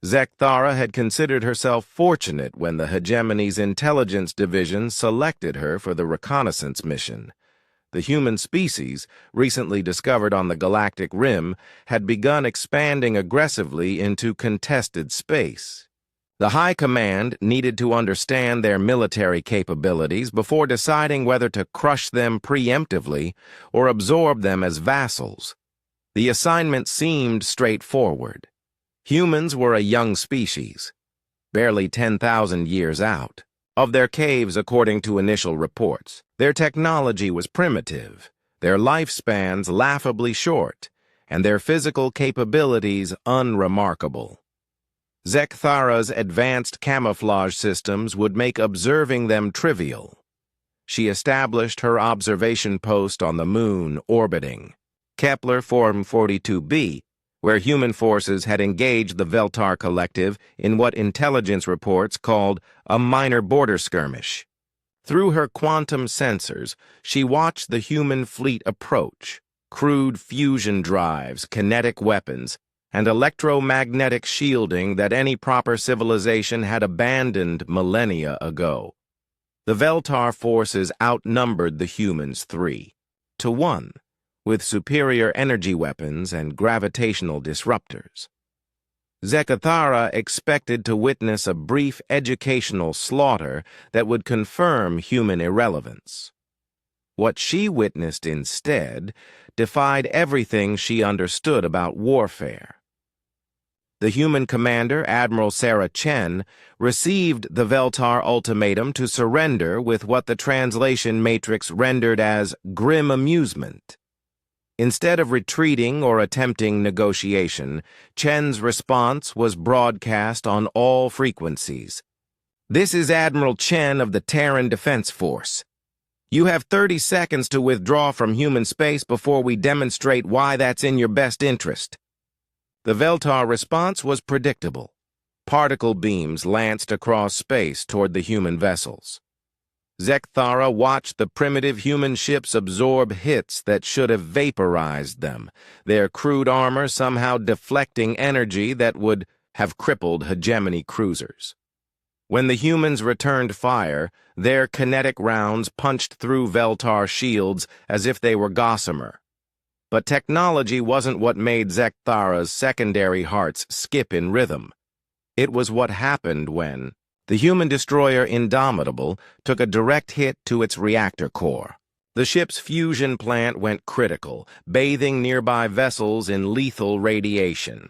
Zekthara had considered herself fortunate when the hegemony's intelligence division selected her for the reconnaissance mission. The human species, recently discovered on the galactic rim, had begun expanding aggressively into contested space. The High Command needed to understand their military capabilities before deciding whether to crush them preemptively or absorb them as vassals. The assignment seemed straightforward. Humans were a young species, barely 10,000 years out of their caves according to initial reports. Their technology was primitive, their lifespans laughably short, and their physical capabilities unremarkable. Zekthara's advanced camouflage systems would make observing them trivial. She established her observation post on the moon orbiting Kepler Form 42b, where human forces had engaged the Veltar Collective in what intelligence reports called a minor border skirmish. Through her quantum sensors, she watched the human fleet approach, crude fusion drives, kinetic weapons, and electromagnetic shielding that any proper civilization had abandoned millennia ago. The Veltar forces outnumbered the humans 3-1. With superior energy weapons and gravitational disruptors. Zekthara expected to witness a brief educational slaughter that would confirm human irrelevance. What she witnessed instead defied everything she understood about warfare. The human commander, Admiral Sarah Chen, received the Veltar ultimatum to surrender with what the translation matrix rendered as grim amusement. Instead of retreating or attempting negotiation, Chen's response was broadcast on all frequencies. "This is Admiral Chen of the Terran Defense Force. You have 30 seconds to withdraw from human space before we demonstrate why that's in your best interest." The Veltar response was predictable. Particle beams lanced across space toward the human vessels. Zekthara watched the primitive human ships absorb hits that should have vaporized them, their crude armor somehow deflecting energy that would have crippled hegemony cruisers. When the humans returned fire, their kinetic rounds punched through Veltar shields as if they were gossamer. But technology wasn't what made Zekthara's secondary hearts skip in rhythm. It was what happened when the human destroyer Indomitable took a direct hit to its reactor core. The ship's fusion plant went critical, bathing nearby vessels in lethal radiation.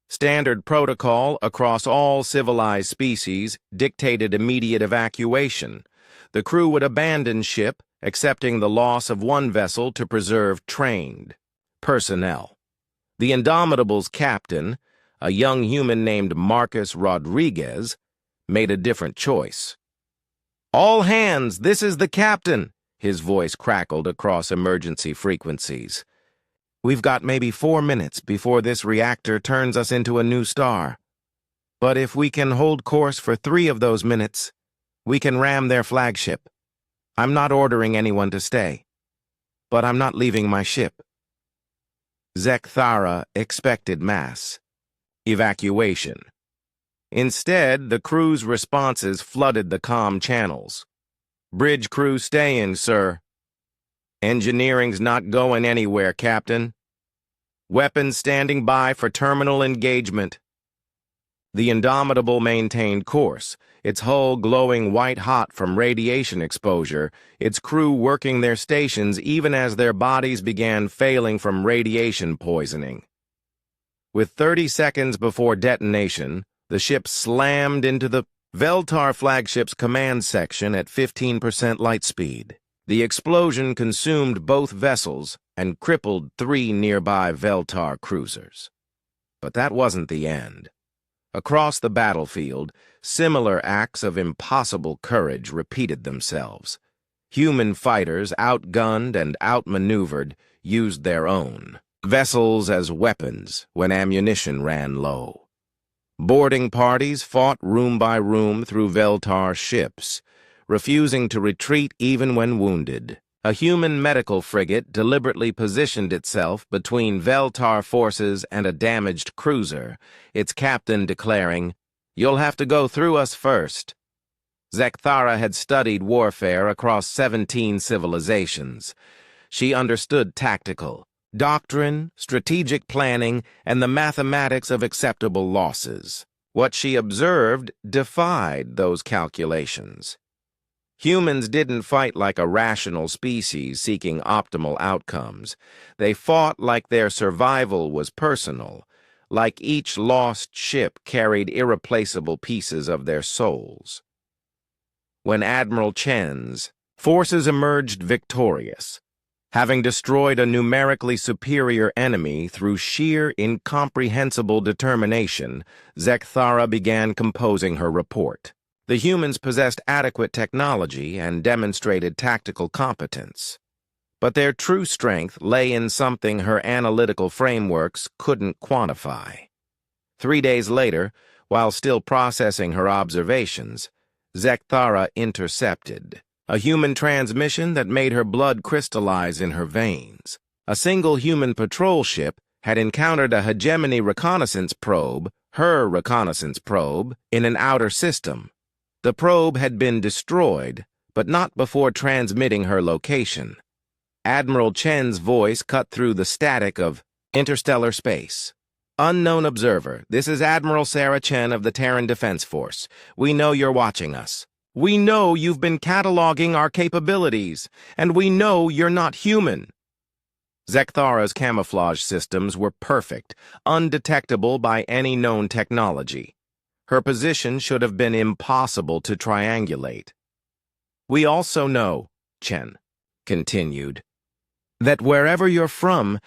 Standard protocol across all civilized species dictated immediate evacuation. The crew would abandon ship, accepting the loss of one vessel to preserve trained personnel. The Indomitable's captain, a young human named Marcus Rodriguez, made a different choice. "All hands, this is the captain," his voice crackled across emergency frequencies. "We've got maybe 4 minutes before this reactor turns us into a new star. But if we can hold course for 3 of those minutes, we can ram their flagship. I'm not ordering anyone to stay, but I'm not leaving my ship." Zekthara expected mass evacuation. Instead, the crew's responses flooded the comm channels. "Bridge crew staying, sir." "Engineering's not going anywhere, Captain." "Weapons standing by for terminal engagement." The Indomitable maintained course, its hull glowing white-hot from radiation exposure, its crew working their stations even as their bodies began failing from radiation poisoning. With 30 seconds before detonation, the ship slammed into the Veltar flagship's command section at 15% light speed. The explosion consumed both vessels and crippled 3 nearby Veltar cruisers. But that wasn't the end. Across the battlefield, similar acts of impossible courage repeated themselves. Human fighters, outgunned and outmaneuvered, used their own vessels as weapons when ammunition ran low. Boarding parties fought room by room through Veltar ships, refusing to retreat even when wounded. A human medical frigate deliberately positioned itself between Veltar forces and a damaged cruiser, its captain declaring, "You'll have to go through us first." Zekthara had studied warfare across 17 civilizations. She understood tactical, doctrine, strategic planning, and the mathematics of acceptable losses. What she observed defied those calculations. Humans didn't fight like a rational species seeking optimal outcomes. They fought like their survival was personal, like each lost ship carried irreplaceable pieces of their souls. When Admiral Chen's forces emerged victorious, having destroyed a numerically superior enemy through sheer incomprehensible determination, Zekthara began composing her report. The humans possessed adequate technology and demonstrated tactical competence. But their true strength lay in something her analytical frameworks couldn't quantify. 3 days later, while still processing her observations, Zekthara intercepted a human transmission that made her blood crystallize in her veins. A single human patrol ship had encountered a hegemony reconnaissance probe, her reconnaissance probe, in an outer system. The probe had been destroyed, but not before transmitting her location. Admiral Chen's voice cut through the static of interstellar space. "Unknown observer, this is Admiral Sarah Chen of the Terran Defense Force. We know you're watching us. We know you've been cataloging our capabilities, and we know you're not human." Zekthara's camouflage systems were perfect, undetectable by any known technology. Her position should have been impossible to triangulate. "We also know," Chen continued, "that wherever you're from,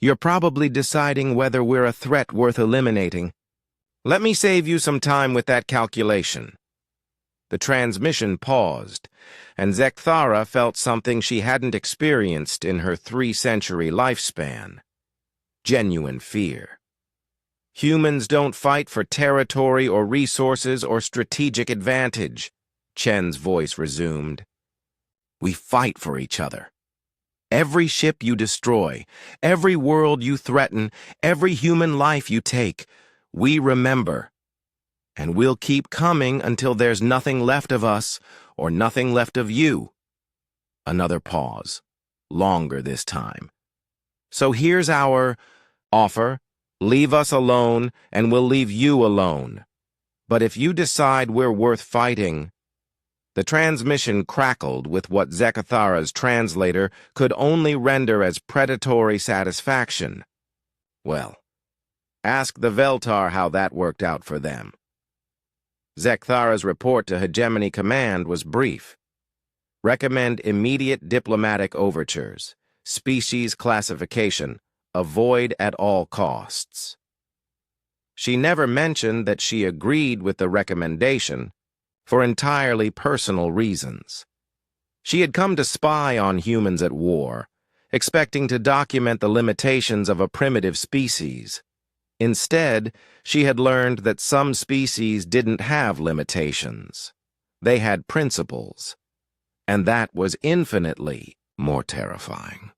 you're probably deciding whether we're a threat worth eliminating. Let me save you some time with that calculation." The transmission paused, and Zekthara felt something she hadn't experienced in her 3-century lifespan: genuine fear. "Humans don't fight for territory or resources or strategic advantage," Chen's voice resumed. "We fight for each other. Every ship you destroy, every world you threaten, every human life you take, we remember. And we'll keep coming until there's nothing left of us or nothing left of you." Another pause, longer this time. "So here's our offer. Leave us alone, and we'll leave you alone. But if you decide we're worth fighting—" The transmission crackled with what Zekthara's translator could only render as predatory satisfaction. Well, ask the Veltar how that worked out for them. Zekthara's report to Hegemony Command was brief. Recommend immediate diplomatic overtures. Species classification. Avoid at all costs. She never mentioned that she agreed with the recommendation for entirely personal reasons. She had come to spy on humans at war, expecting to document the limitations of a primitive species. Instead, she had learned that some species didn't have limitations. They had principles, and that was infinitely more terrifying.